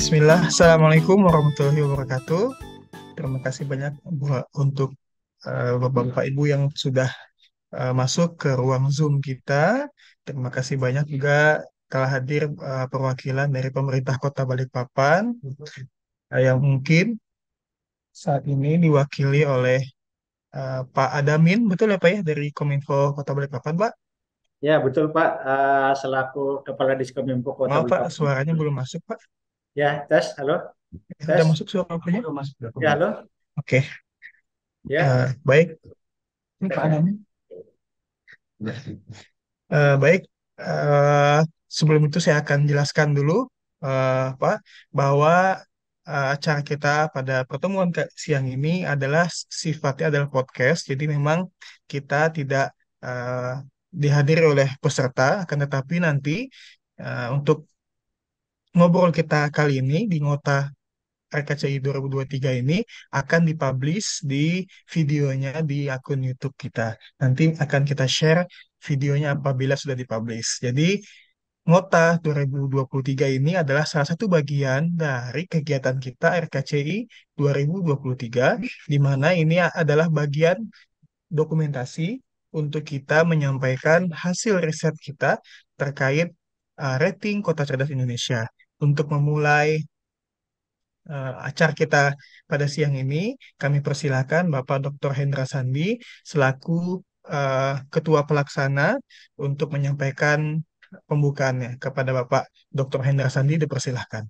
Bismillah, Assalamualaikum warahmatullahi wabarakatuh. Terima kasih banyak untuk Bapak Ibu yang sudah masuk ke ruang Zoom kita. Terima kasih banyak juga telah hadir perwakilan dari pemerintah Kota Balikpapan yang mungkin saat ini diwakili oleh Pak Adamin, betul ya Pak ya, dari Kominfo Kota Balikpapan, Pak? Ya, betul Pak. Selaku Kepala Diskominfo Kota Maaf Pak, Balikpapan. suaranya belum masuk Pak. Ya, tes. Halo, Sudah tes. masuk suaranya? Ya, halo. Oke, Ya, baik. Ini Pak Adamin. Baik, eh, sebelum itu saya akan jelaskan dulu Pak, bahwa acara kita pada pertemuan siang ini adalah sifatnya adalah podcast, jadi memang kita tidak eh, dihadiri oleh peserta, akan tetapi nanti untuk ngobrol kita kali ini di Ngota RKCI 2023 ini akan dipublish di videonya di akun YouTube kita. Nanti akan kita share videonya apabila sudah dipublish. Jadi, Ngota 2023 ini adalah salah satu bagian dari kegiatan kita RKCI 2023, di mana ini adalah bagian dokumentasi untuk kita menyampaikan hasil riset kita terkait rating Kota Cerdas Indonesia. Untuk memulai acara kita pada siang ini, kami persilakan Bapak Dr. Hendra Sandi selaku Ketua Pelaksana untuk menyampaikan pembukaannya. Kepada Bapak Dr. Hendra Sandi, dipersilahkan.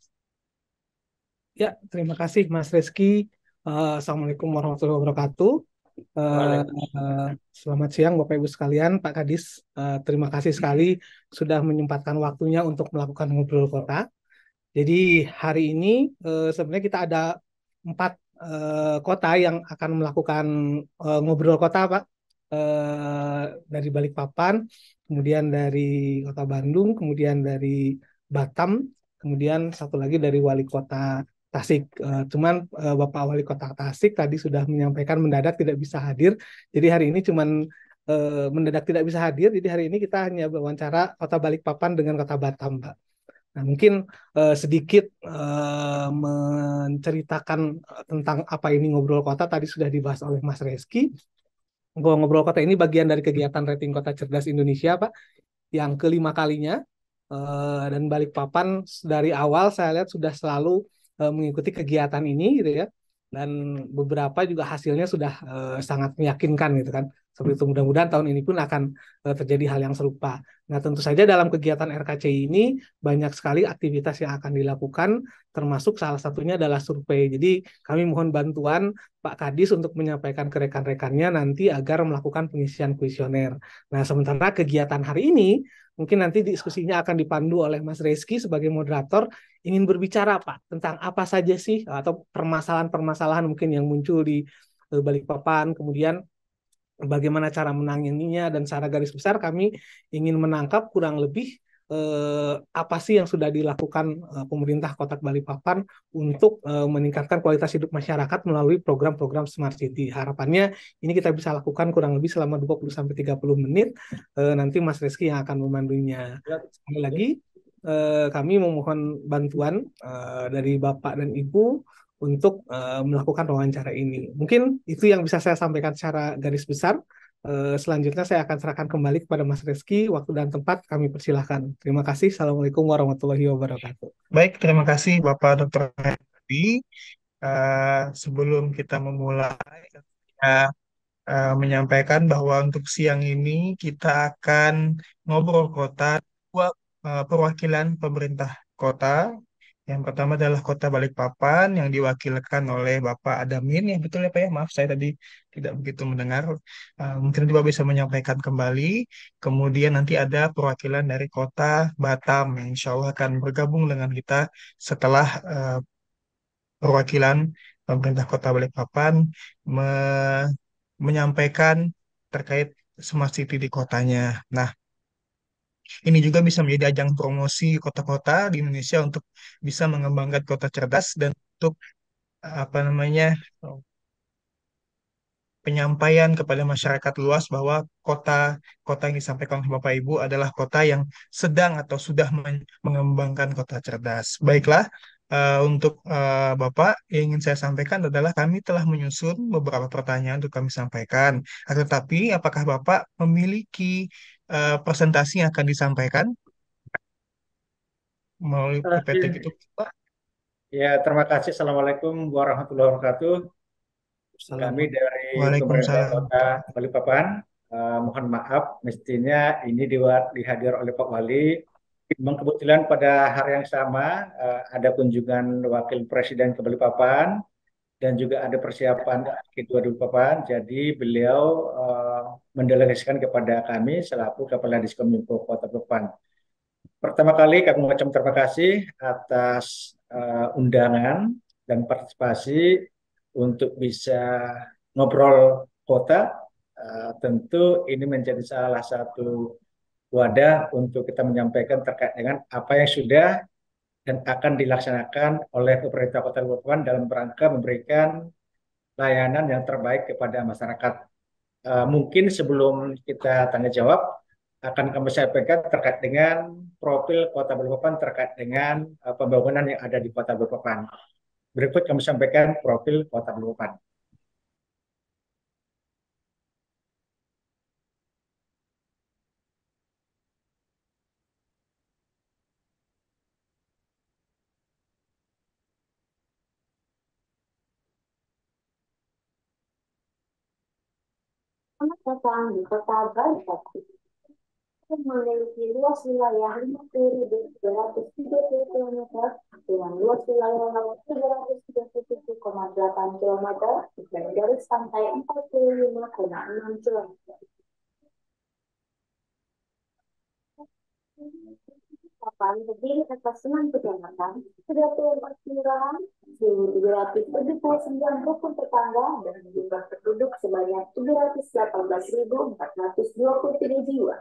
ya, terima kasih Mas Reski. Assalamualaikum warahmatullahi wabarakatuh. Eh, eh, Selamat siang Bapak Ibu sekalian, Pak Kadis. Terima kasih sekali sudah menyempatkan waktunya untuk melakukan ngobrol kota. Jadi hari ini sebenarnya kita ada 4 kota yang akan melakukan ngobrol kota, Pak. Dari Balikpapan, kemudian dari Kota Bandung, kemudian dari Batam, kemudian satu lagi dari Wali Kota Tasik. Cuman Bapak Wali Kota Tasik tadi sudah menyampaikan mendadak tidak bisa hadir. Jadi hari ini cuman mendadak tidak bisa hadir. Jadi hari ini kita hanya wawancara Kota Balikpapan dengan Kota Batam, Pak. Nah, mungkin sedikit menceritakan tentang apa ini ngobrol kota tadi sudah dibahas oleh Mas Reski. Ngobrol kota ini bagian dari kegiatan rating kota cerdas Indonesia, Pak, yang kelima kalinya. Dan Balikpapan dari awal saya lihat sudah selalu mengikuti kegiatan ini gitu ya. Dan beberapa juga hasilnya sudah sangat meyakinkan gitu kan. Seperti itu mudah-mudahan tahun ini pun akan terjadi hal yang serupa. Nah, tentu saja dalam kegiatan RKCI ini banyak sekali aktivitas yang akan dilakukan, termasuk salah satunya adalah survei. Jadi kami mohon bantuan Pak Kadis untuk menyampaikan ke rekan-rekannya nanti agar melakukan pengisian kuesioner. Nah, sementara kegiatan hari ini mungkin nanti diskusinya akan dipandu oleh Mas Reski sebagai moderator, ingin berbicara Pak tentang apa saja sih atau permasalahan-permasalahan mungkin yang muncul di Balikpapan, kemudian bagaimana cara menanganinya, dan secara garis besar kami ingin menangkap kurang lebih apa sih yang sudah dilakukan pemerintah Kota Balikpapan untuk meningkatkan kualitas hidup masyarakat melalui program-program Smart City. Harapannya ini kita bisa lakukan kurang lebih selama 20-30 menit. Nanti Mas Reski yang akan memandunya. Sekali lagi kami memohon bantuan dari Bapak dan Ibu untuk melakukan wawancara ini. Mungkin itu yang bisa saya sampaikan secara garis besar. Selanjutnya saya akan serahkan kembali kepada Mas Reski. Waktu dan tempat kami persilahkan. Terima kasih. Assalamualaikum warahmatullahi wabarakatuh. Baik, terima kasih Bapak Dr. Sandi. Sebelum kita memulai, saya menyampaikan bahwa untuk siang ini kita akan ngobrol kota dua perwakilan pemerintah kota. Yang pertama adalah Kota Balikpapan yang diwakilkan oleh Bapak Adamin. Ya betul ya Pak ya, maaf saya tadi tidak begitu mendengar. Mungkin juga bisa menyampaikan kembali. Kemudian nanti ada perwakilan dari Kota Batam yang insya Allah akan bergabung dengan kita setelah perwakilan pemerintah Kota Balikpapan menyampaikan terkait smart city di kotanya. Nah, ini juga bisa menjadi ajang promosi kota-kota di Indonesia untuk bisa mengembangkan kota cerdas dan untuk apa namanya penyampaian kepada masyarakat luas bahwa kota yang disampaikan oleh Bapak Ibu adalah kota yang sedang atau sudah mengembangkan kota cerdas. Baiklah, Untuk Bapak, yang ingin saya sampaikan adalah kami telah menyusun beberapa pertanyaan untuk kami sampaikan. Akan tetapi, apakah Bapak memiliki presentasi yang akan disampaikan melalui PPT gitu, Pak? Ya, terima kasih. Assalamualaikum warahmatullahi wabarakatuh. Kami Assalamualaikum. dari pemerintah Waalaikumsalam, Kota Pak. Balikpapan, mohon maaf, mestinya ini dihadir oleh Pak Wali. Memang kebetulan pada hari yang sama ada kunjungan Wakil Presiden ke Balikpapan dan juga ada persiapan kedua di Balikpapan. Jadi beliau mendelegasikan kepada kami selaku Kepala Diskominfo Kota Balikpapan. Pertama kali kami mengucapkan terima kasih atas undangan dan partisipasi untuk bisa ngobrol kota. Tentu ini menjadi salah satu wadah untuk kita menyampaikan terkait dengan apa yang sudah dan akan dilaksanakan oleh pemerintah Kota Balikpapan dalam rangka memberikan layanan yang terbaik kepada masyarakat. Mungkin sebelum kita tanya jawab, akan kami sampaikan terkait dengan profil Kota Balikpapan terkait dengan pembangunan yang ada di Kota Balikpapan. Berikut kami sampaikan profil Kota Balikpapan. Selamat datang di Kota Balikpapan. Memiliki luas wilayah 50.230 km dengan luas wilayah laut 337,8 km dan garis pantai 45,6 km. Papan terdiri atas 6 kecamatan, 34 kelurahan, 1.379 rukun tetangga, dan jumlah penduduk sebanyak 718.423 jiwa.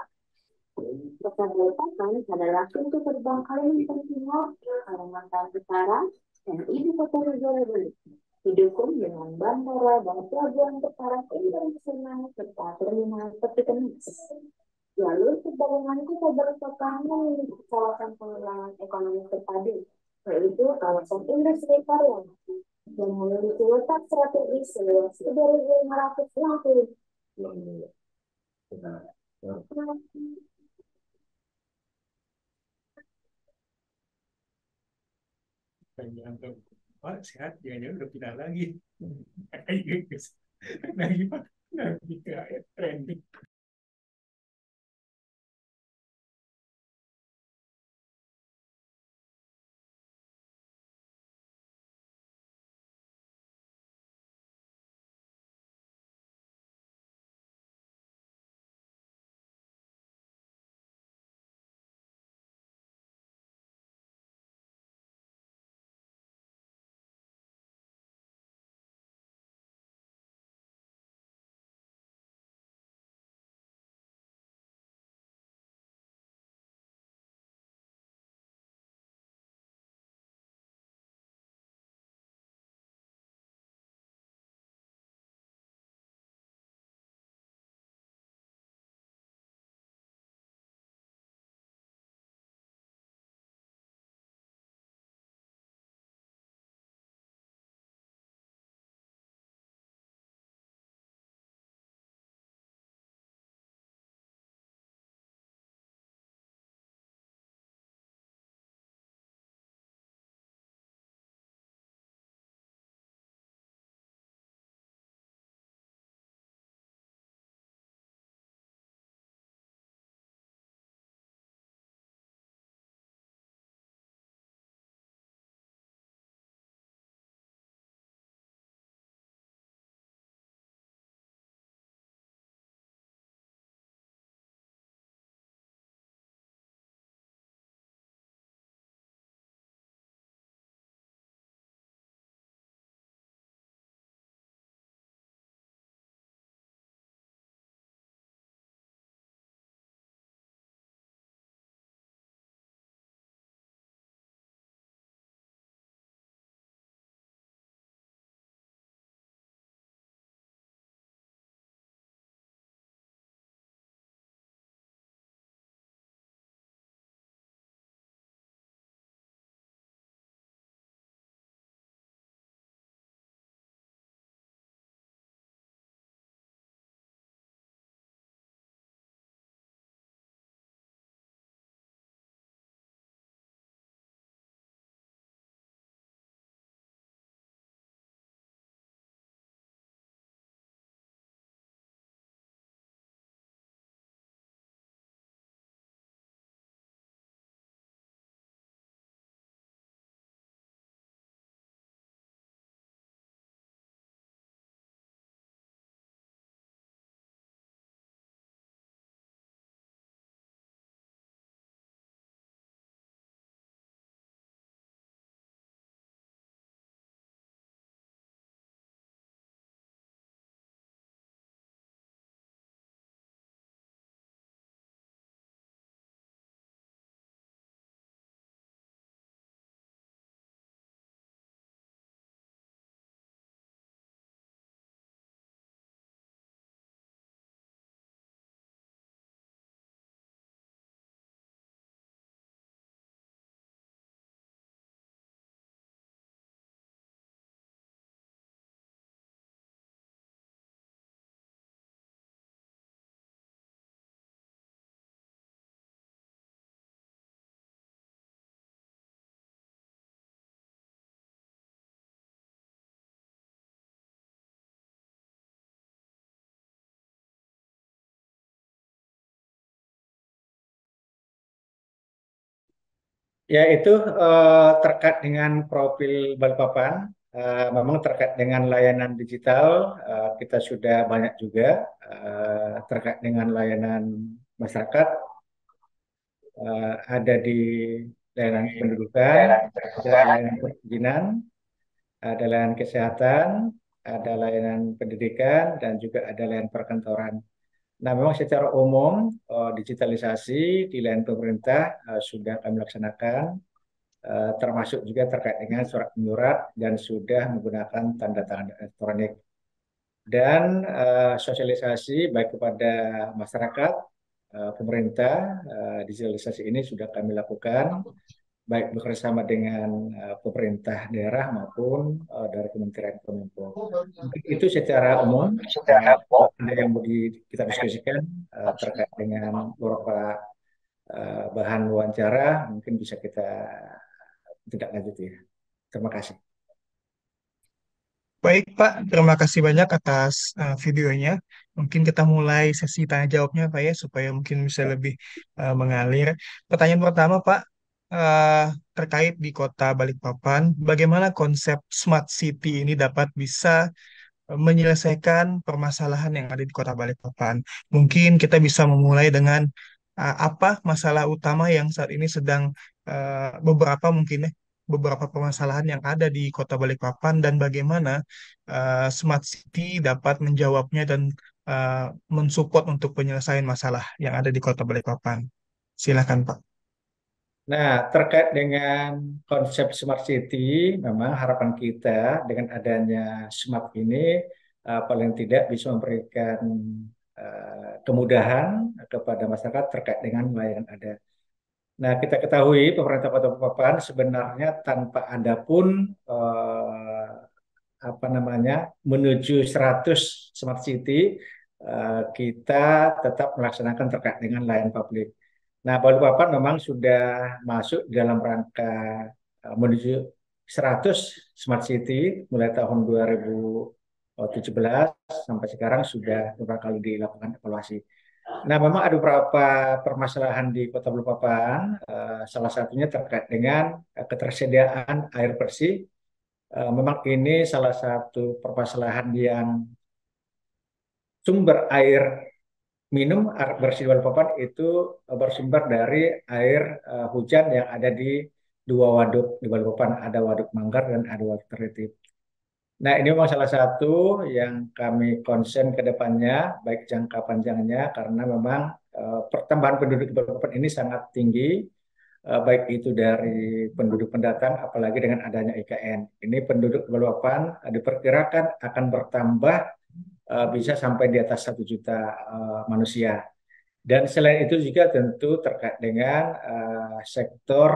Kota Balikpapan adalah pintu terbang Kalimantan Timur, Kalimantan Utara, dan ibu kota negara Bali. Didukung dengan bandara dan pelabuhan utara internasional serta terminal peti kemas. Jalur perdagangan Kota Balikpapan memiliki kawasan pengembangan ekonomi terpadu, yaitu kawasan industri karya yang memiliki letak strategis seluas 3.560 km. Pak, sehat, jangan udah pindah lagi. Lagi Pak, lagi ke trending. Ya, itu terkait dengan profil Balikpapan. Memang terkait dengan layanan digital, kita sudah banyak juga terkait dengan layanan masyarakat, ada di layanan kependudukan, ada layanan perizinan, ada layanan kesehatan, ada layanan pendidikan, dan juga ada layanan perkantoran. Nah, memang secara umum digitalisasi di layanan pemerintah sudah kami laksanakan, termasuk juga terkait dengan surat menyurat dan sudah menggunakan tanda tangan elektronik. Dan sosialisasi baik kepada masyarakat, pemerintah, digitalisasi ini sudah kami lakukan, baik bekerjasama dengan pemerintah daerah maupun dari Kementerian Kominfo. Mungkin itu secara umum. Ada yang mau kita diskusikan terkait dengan beberapa bahan wawancara, mungkin bisa kita tidak lanjuti. Terima kasih. Baik, Pak. Terima kasih banyak atas videonya. Mungkin kita mulai sesi tanya jawabnya, Pak ya, supaya mungkin bisa lebih mengalir. Pertanyaan pertama, Pak, eh, terkait di Kota Balikpapan, bagaimana konsep Smart City ini dapat bisa menyelesaikan permasalahan yang ada di Kota Balikpapan. Mungkin kita bisa memulai dengan apa masalah utama yang saat ini sedang beberapa mungkin ya beberapa permasalahan yang ada di Kota Balikpapan dan bagaimana Smart City dapat menjawabnya dan mensupport untuk penyelesaian masalah yang ada di Kota Balikpapan. Silakan, Pak. Nah, terkait dengan konsep Smart City, memang harapan kita dengan adanya Smart ini paling tidak bisa memberikan kemudahan kepada masyarakat terkait dengan layanan ada. Nah, kita ketahui pemerintah Kota Balikpapan sebenarnya tanpa ada pun apa namanya menuju 100 Smart City, kita tetap melaksanakan terkait dengan layanan publik. Nah, Balikpapan memang sudah masuk dalam rangka menuju 100 Smart City mulai tahun 2017 sampai sekarang sudah beberapa kali dilakukan evaluasi. Nah, memang ada beberapa permasalahan di Kota Balikpapan, salah satunya terkait dengan ketersediaan air bersih. Memang ini salah satu permasalahan yang sumber air minum air bersih di Balikpapan itu bersumber dari air hujan yang ada di dua waduk di Balikpapan, ada Waduk Manggar dan ada Waduk Teritip. Nah, ini memang salah satu yang kami konsen ke depannya, baik jangka panjangnya, karena memang pertambahan penduduk di Balikpapan ini sangat tinggi, baik itu dari penduduk pendatang, apalagi dengan adanya IKN. Ini penduduk di Balikpapan diperkirakan akan bertambah bisa sampai di atas 1 juta manusia. Dan selain itu juga tentu terkait dengan sektor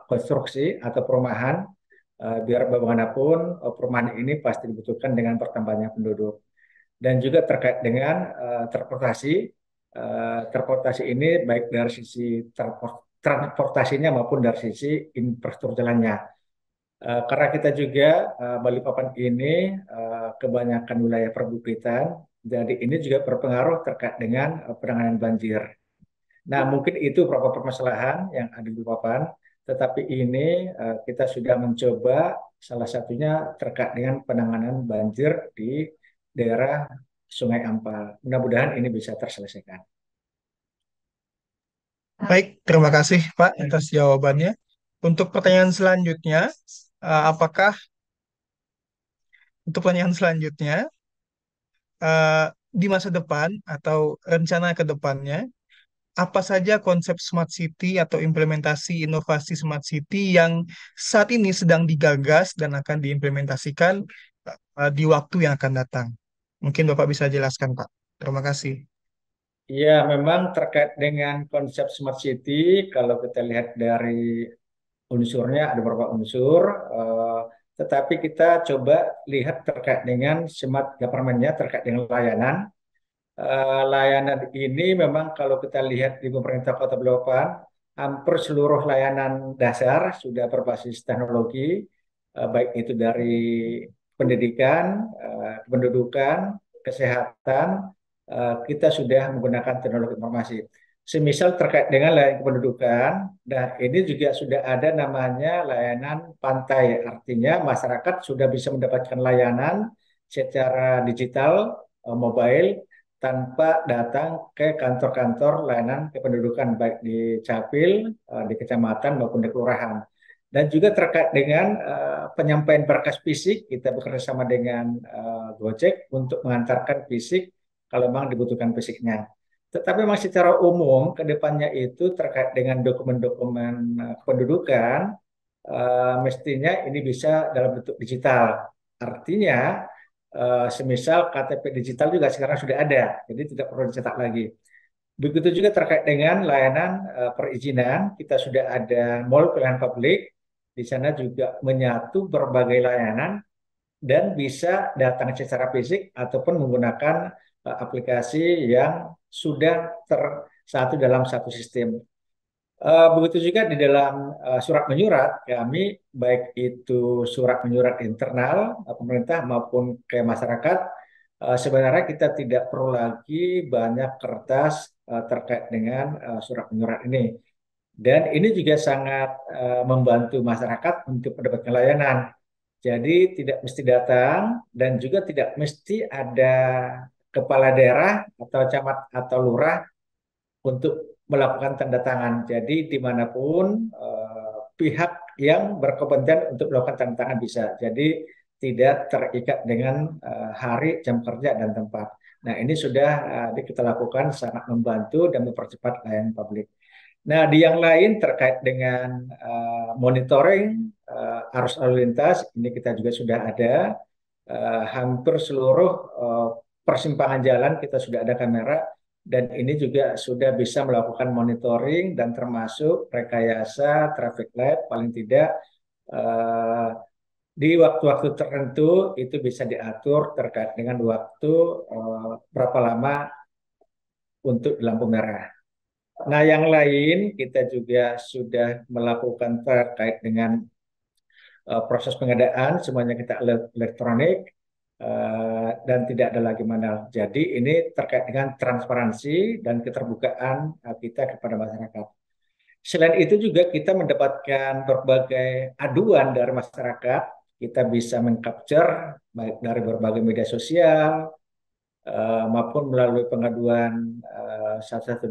konstruksi atau perumahan, biar bagaimanapun perumahan ini pasti dibutuhkan dengan bertambahnya penduduk. Dan juga terkait dengan transportasi, transportasi ini baik dari sisi transportasinya maupun dari sisi infrastruktur jalannya. Karena kita juga Balikpapan ini kebanyakan wilayah perbukitan, jadi ini juga berpengaruh terkait dengan penanganan banjir. Nah, mungkin itu beberapa permasalahan yang ada di Balikpapan, tetapi ini kita sudah mencoba salah satunya terkait dengan penanganan banjir di daerah Sungai Ampal. Mudah-mudahan ini bisa terselesaikan. Baik, terima kasih Pak atas jawabannya. Untuk pertanyaan selanjutnya, apakah untuk pertanyaan selanjutnya eh, di masa depan atau rencana ke depannya, apa saja konsep Smart City atau implementasi inovasi Smart City yang saat ini sedang digagas dan akan diimplementasikan di waktu yang akan datang? Mungkin Bapak bisa jelaskan, Pak. Terima kasih. Ya, memang terkait dengan konsep Smart City, kalau kita lihat dari unsurnya ada beberapa unsur, tetapi kita coba lihat terkait dengan smart government-nya, terkait dengan layanan. Layanan ini memang kalau kita lihat di pemerintah Kota Balikpapan, hampir seluruh layanan dasar sudah berbasis teknologi, baik itu dari pendidikan, kependudukan, kesehatan, kita sudah menggunakan teknologi informasi. Semisal terkait dengan layanan kependudukan, nah ini juga sudah ada namanya layanan pantai. Artinya masyarakat sudah bisa mendapatkan layanan secara digital, mobile, tanpa datang ke kantor-kantor layanan kependudukan, baik di Capil, di kecamatan maupun di kelurahan. Dan juga terkait dengan penyampaian berkas fisik, kita bekerja sama dengan Gojek untuk mengantarkan fisik kalau memang dibutuhkan fisiknya. Tetapi memang secara umum ke depannya itu terkait dengan dokumen-dokumen kependudukan, mestinya ini bisa dalam bentuk digital. Artinya, semisal KTP digital juga sekarang sudah ada, jadi tidak perlu dicetak lagi. Begitu juga terkait dengan layanan perizinan, kita sudah ada mall pelayanan publik, di sana juga menyatu berbagai layanan dan bisa datang secara fisik ataupun menggunakan aplikasi yang sudah tersatu dalam satu sistem. Begitu juga di dalam surat menyurat kami, baik itu surat menyurat internal pemerintah maupun ke masyarakat, sebenarnya kita tidak perlu lagi banyak kertas terkait dengan surat menyurat ini. Dan ini juga sangat membantu masyarakat untuk mendapatkan layanan. Jadi tidak mesti datang dan juga tidak mesti ada kepala daerah atau camat atau lurah untuk melakukan tanda tangan. Jadi dimanapun pihak yang berkepentingan untuk melakukan tanda tangan bisa. Jadi tidak terikat dengan hari, jam kerja, dan tempat. Nah, ini sudah kita lakukan sangat membantu dan mempercepat layanan publik. Nah, di yang lain terkait dengan monitoring arus lalu lintas, ini kita juga sudah ada. Hampir seluruh persimpangan jalan kita sudah ada kamera, dan ini juga sudah bisa melakukan monitoring dan termasuk rekayasa traffic light, paling tidak di waktu-waktu tertentu itu bisa diatur terkait dengan waktu berapa lama untuk lampu merah. Nah, yang lain kita juga sudah melakukan terkait dengan proses pengadaan, semuanya kita elektronik dan tidak ada lagi manual. Jadi ini terkait dengan transparansi dan keterbukaan kita kepada masyarakat. Selain itu juga kita mendapatkan berbagai aduan dari masyarakat. Kita bisa mengcapture baik dari berbagai media sosial maupun melalui pengaduan 112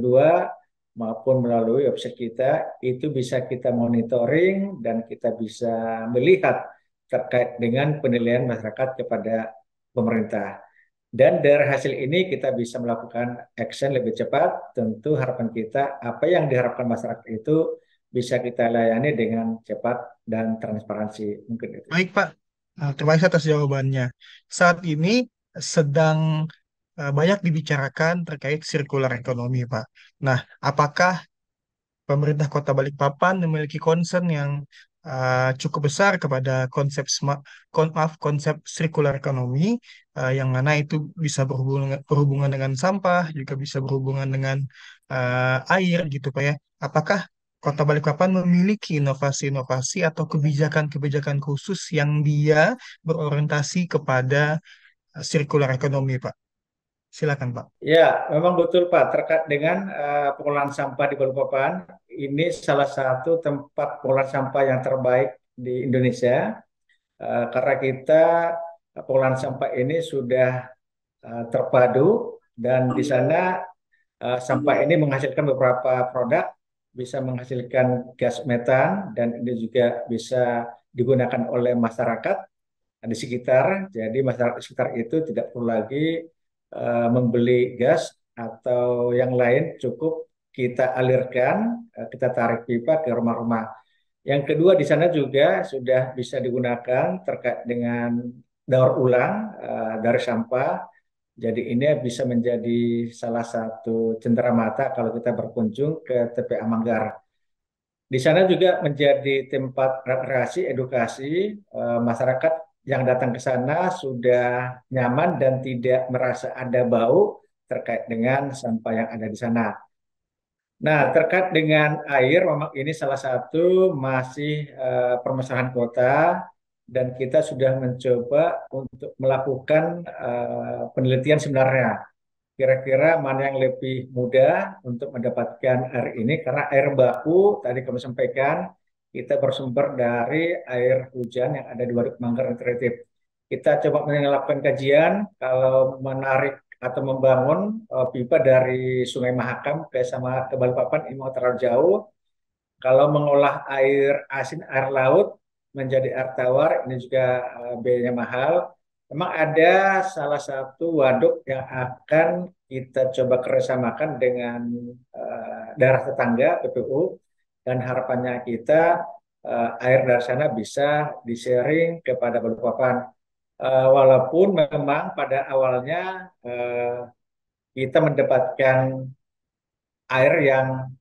maupun melalui website kita, itu bisa kita monitoring dan kita bisa melihat terkait dengan penilaian masyarakat kepada pemerintah. Dan dari hasil ini kita bisa melakukan action lebih cepat. Tentu harapan kita apa yang diharapkan masyarakat itu bisa kita layani dengan cepat dan transparansi. Mungkin itu. Baik, Pak. Terima kasih atas jawabannya. Saat ini sedang banyak dibicarakan terkait sirkular ekonomi, Pak. Nah, apakah pemerintah Kota Balikpapan memiliki concern yang cukup besar kepada konsep sirkular ekonomi, yang mana itu bisa berhubungan dengan sampah, juga bisa berhubungan dengan air gitu Pak ya. Apakah Kota Balikpapan memiliki inovasi-inovasi atau kebijakan-kebijakan khusus yang dia berorientasi kepada sirkular ekonomi, Pak? Silakan, Pak. Ya, memang betul Pak. Terkait dengan pengolahan sampah di Balikpapan, ini salah satu tempat pengolahan sampah yang terbaik di Indonesia. Karena kita pengolahan sampah ini sudah terpadu, dan di sana sampah ini menghasilkan beberapa produk, bisa menghasilkan gas metan, dan ini juga bisa digunakan oleh masyarakat di sekitar. Jadi masyarakat di sekitar itu tidak perlu lagi membeli gas atau yang lain, cukup kita alirkan, kita tarik pipa ke rumah-rumah. Yang kedua, di sana juga sudah bisa digunakan terkait dengan daur ulang dari sampah. Jadi ini bisa menjadi salah satu cenderamata kalau kita berkunjung ke TPA Manggar. Di sana juga menjadi tempat rekreasi, edukasi masyarakat yang datang ke sana sudah nyaman dan tidak merasa ada bau terkait dengan sampah yang ada di sana. Nah, terkait dengan air, memang ini salah satu masih permasalahan kota, dan kita sudah mencoba untuk melakukan penelitian sebenarnya. kira-kira mana yang lebih mudah untuk mendapatkan air ini, karena air baku tadi kami sampaikan kita bersumber dari air hujan yang ada di Waduk Manggarai Integratif. Kita coba melakukan kajian kalau menarik atau membangun pipa dari Sungai Mahakam ke Balikpapan ini mau terlalu jauh. Kalau mengolah air asin, air laut menjadi air tawar, ini juga biayanya mahal. Memang ada salah satu waduk yang akan kita coba kerjasamakan dengan daerah tetangga PPU, dan harapannya kita air dari sana bisa di-sharing kepada Balikpapan. Walaupun memang pada awalnya kita mendapatkan air yang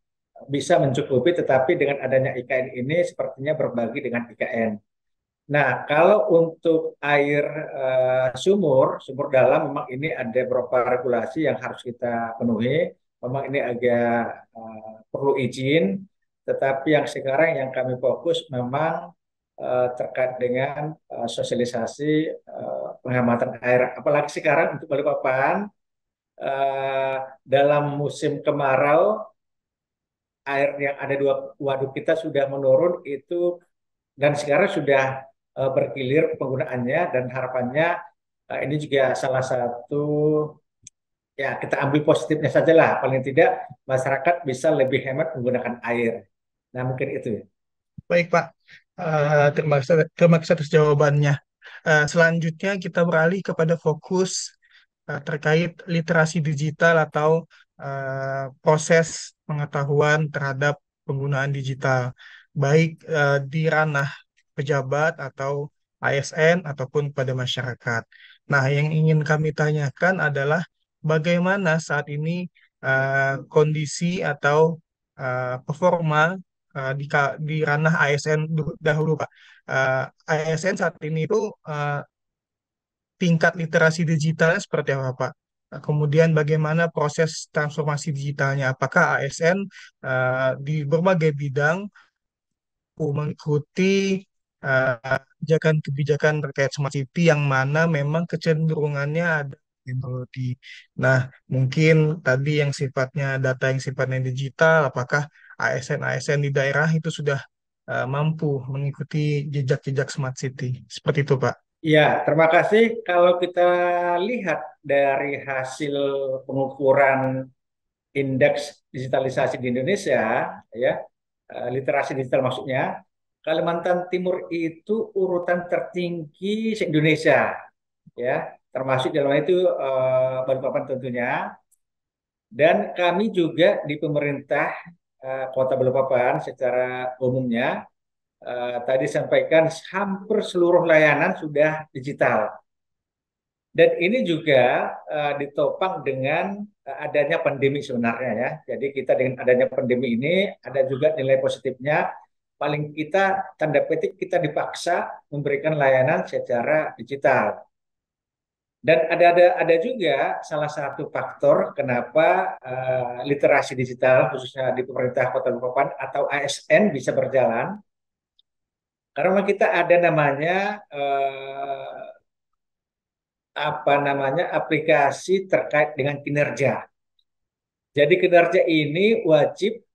bisa mencukupi, tetapi dengan adanya IKN ini sepertinya berbagi dengan IKN. Nah, kalau untuk air sumur dalam, memang ini ada beberapa regulasi yang harus kita penuhi. Memang ini agak perlu izin, tetapi yang sekarang yang kami fokus memang terkait dengan sosialisasi pengamatan air. Apalagi sekarang untuk Balikpapan, dalam musim kemarau air yang ada di waduk kita sudah menurun itu, dan sekarang sudah bergilir penggunaannya, dan harapannya ini juga salah satu, ya kita ambil positifnya saja lah, paling tidak masyarakat bisa lebih hemat menggunakan air. Nah mungkin itu ya. Baik, Pak. Terima kasih atas jawabannya. Selanjutnya kita beralih kepada fokus terkait literasi digital atau proses pengetahuan terhadap penggunaan digital, baik di ranah pejabat atau ASN ataupun pada masyarakat. Nah, yang ingin kami tanyakan adalah bagaimana saat ini kondisi atau performa di ranah ASN dahulu, Pak. ASN saat ini itu tingkat literasi digitalnya seperti apa, Pak? Kemudian bagaimana proses transformasi digitalnya? Apakah ASN di berbagai bidang mengikuti kebijakan-kebijakan terkait smart city yang mana memang kecenderungannya ada teknologi. Nah, mungkin tadi yang sifatnya data yang sifatnya digital, apakah ASN-ASN di daerah itu sudah mampu mengikuti jejak-jejak smart city? Seperti itu, Pak. Ya, terima kasih. Kalau kita lihat dari hasil pengukuran indeks digitalisasi di Indonesia, ya, literasi digital maksudnya, Kalimantan Timur itu urutan tertinggi se-Indonesia, ya, termasuk dalam itu Balikpapan tentunya. Dan kami juga di pemerintah Kota Balikpapan secara umumnya tadi sampaikan hampir seluruh layanan sudah digital. Dan ini juga ditopang dengan adanya pandemi sebenarnya ya. Jadi kita dengan adanya pandemi ini ada juga nilai positifnya. Paling kita tanda petik kita dipaksa memberikan layanan secara digital. Dan ada juga salah satu faktor kenapa literasi digital khususnya di pemerintah Kota Balikpapan atau ASN bisa berjalan. Karena kita ada namanya aplikasi terkait dengan kinerja. Jadi kinerja ini wajib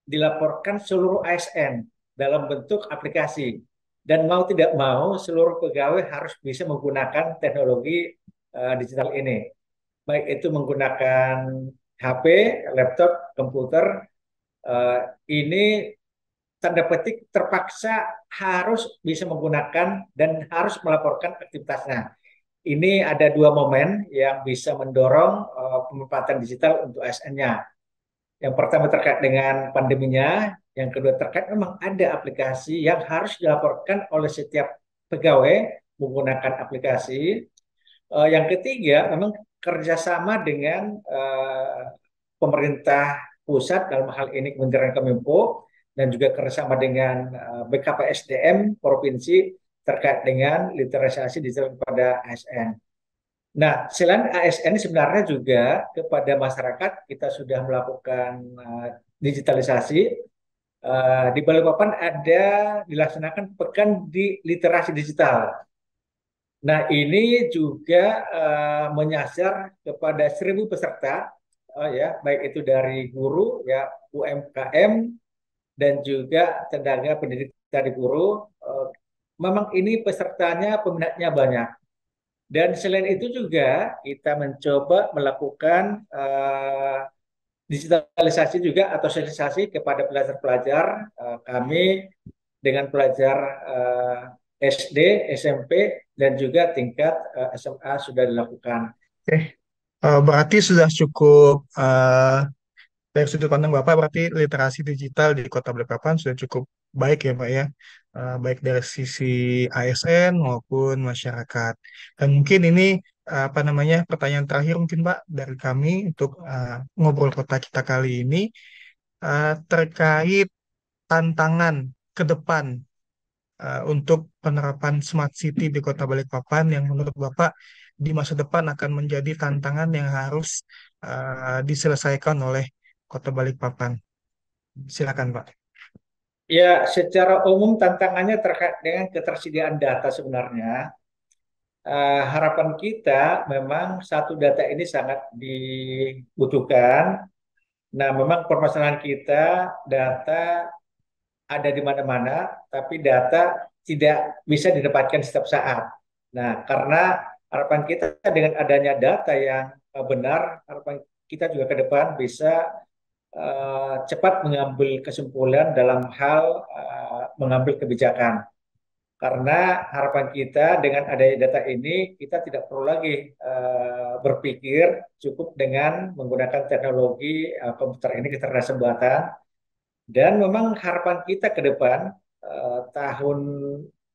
dilaporkan seluruh ASN dalam bentuk aplikasi. Dan mau tidak mau seluruh pegawai harus bisa menggunakan teknologi digital ini. Baik itu menggunakan HP, laptop, komputer, ini tanda petik terpaksa harus bisa menggunakan dan harus melaporkan aktivitasnya. Ini ada dua momen yang bisa mendorong pemanfaatan digital untuk ASN-nya. Yang pertama terkait dengan pandeminya, yang kedua terkait memang ada aplikasi yang harus dilaporkan oleh setiap pegawai menggunakan aplikasi. Yang ketiga memang kerjasama dengan pemerintah pusat, dalam hal ini Kementerian Kominfo, dan juga kerjasama dengan BKPSDM provinsi terkait dengan literasi digital kepada ASN. Nah, selain ASN sebenarnya juga kepada masyarakat kita sudah melakukan digitalisasi. Di Balikpapan ada dilaksanakan pekan di literasi digital. Nah, ini juga menyasar kepada 1.000 peserta, ya, baik itu dari guru, ya, UMKM, dan juga tenaga pendidik dari guru. Eh, Memang ini pesertanya, peminatnya banyak. Dan selain itu juga kita mencoba melakukan digitalisasi juga atau sosialisasi kepada pelajar-pelajar kami dengan pelajar SD, SMP, dan juga tingkat SMA sudah dilakukan. Oke, berarti sudah cukup dari sudut pandang Bapak, berarti literasi digital di Kota Balikpapan sudah cukup baik ya Pak ya. Baik dari sisi ASN maupun masyarakat. Dan mungkin ini apa namanya pertanyaan terakhir mungkin Pak dari kami untuk ngobrol kota kita kali ini terkait tantangan ke depan untuk penerapan smart city di Kota Balikpapan yang menurut Bapak di masa depan akan menjadi tantangan yang harus diselesaikan oleh Kota Balikpapan. Silakan, Pak. Ya, secara umum tantangannya terkait dengan ketersediaan data sebenarnya. Harapan kita memang satu data ini sangat dibutuhkan. Nah, memang permasalahan kita data ada di mana-mana, tapi data tidak bisa didapatkan setiap saat. Nah, karena harapan kita dengan adanya data yang benar, harapan kita juga ke depan bisa cepat mengambil kesimpulan dalam hal mengambil kebijakan. Karena harapan kita dengan adanya data ini, kita tidak perlu lagi berpikir, cukup dengan menggunakan teknologi komputer ini, kecerdasan buatan. Dan memang harapan kita ke depan tahun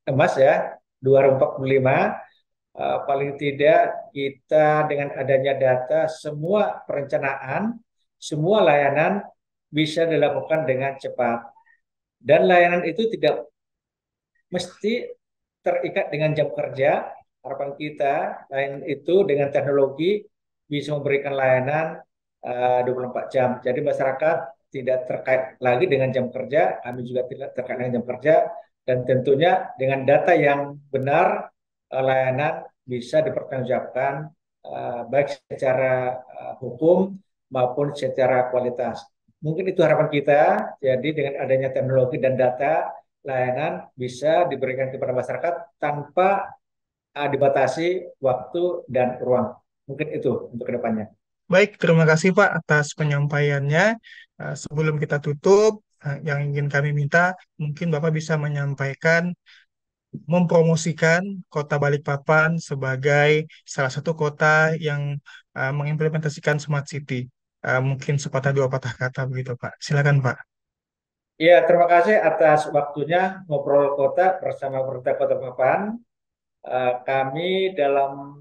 emas ya 2045 paling tidak kita dengan adanya data semua perencanaan, semua layanan bisa dilakukan dengan cepat. Dan layanan itu tidak mesti terikat dengan jam kerja. Harapan kita layanan itu dengan teknologi bisa memberikan layanan 24 jam. Jadi masyarakat tidak terkait lagi dengan jam kerja, kami juga tidak terkait dengan jam kerja, dan tentunya dengan data yang benar layanan bisa dipertanggungjawabkan baik secara hukum maupun secara kualitas. Mungkin itu harapan kita. Jadi dengan adanya teknologi dan data, layanan bisa diberikan kepada masyarakat tanpa dibatasi waktu dan ruang. Mungkin itu untuk kedepannya. Baik, terima kasih Pak atas penyampaiannya. Sebelum kita tutup, yang ingin kami minta, mungkin Bapak bisa menyampaikan, mempromosikan Kota Balikpapan sebagai salah satu kota yang mengimplementasikan Smart City. Mungkin sepatah dua patah kata begitu Pak. Silakan Pak. Ya, terima kasih atas waktunya ngobrol kota bersama pemerintah Kota Balikpapan. Kami dalam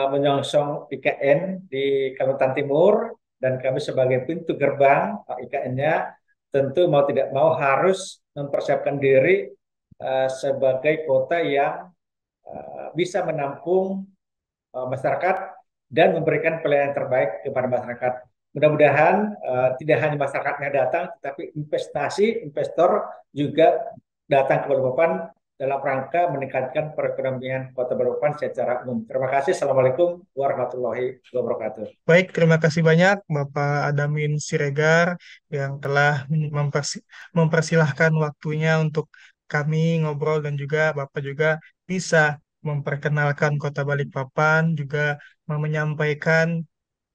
menyongsong IKN di Kalimantan Timur dan kami sebagai pintu gerbang IKN-nya tentu mau tidak mau harus mempersiapkan diri sebagai kota yang bisa menampung masyarakat dan memberikan pelayanan terbaik kepada masyarakat. Mudah-mudahan tidak hanya masyarakatnya datang, tetapi investor juga datang ke Balikpapan dalam rangka meningkatkan perekonomian Kota Balikpapan secara umum. Terima kasih. Assalamualaikum warahmatullahi wabarakatuh. Baik, terima kasih banyak Bapak Adamin Siregar yang telah mempersilahkan waktunya untuk kami ngobrol dan juga Bapak juga bisa memperkenalkan Kota Balikpapan, juga menyampaikan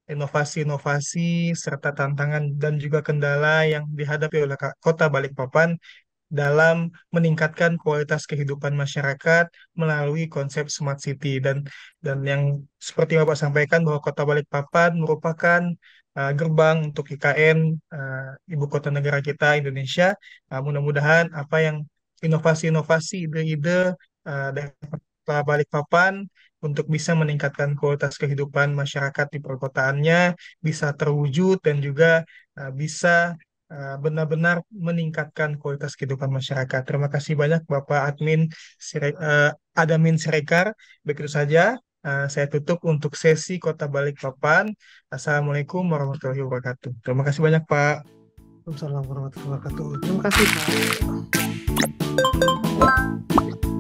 inovasi-inovasi serta tantangan dan juga kendala yang dihadapi oleh Kota Balikpapan dalam meningkatkan kualitas kehidupan masyarakat melalui konsep smart city dan yang seperti Bapak sampaikan bahwa Kota Balikpapan merupakan gerbang untuk IKN ibu kota negara kita Indonesia. Mudah-mudahan apa yang inovasi-inovasi ide-ide dari Kota Balikpapan untuk bisa meningkatkan kualitas kehidupan masyarakat di perkotaannya bisa terwujud dan juga bisa benar-benar meningkatkan kualitas kehidupan masyarakat. Terima kasih banyak Bapak Adamin Siregar. Begitu saja saya tutup untuk sesi Kota Balikpapan. Assalamualaikum warahmatullahi wabarakatuh. Terima kasih banyak Pak. Waalaikumsalam warahmatullahi wabarakatuh. Terima kasih Pak.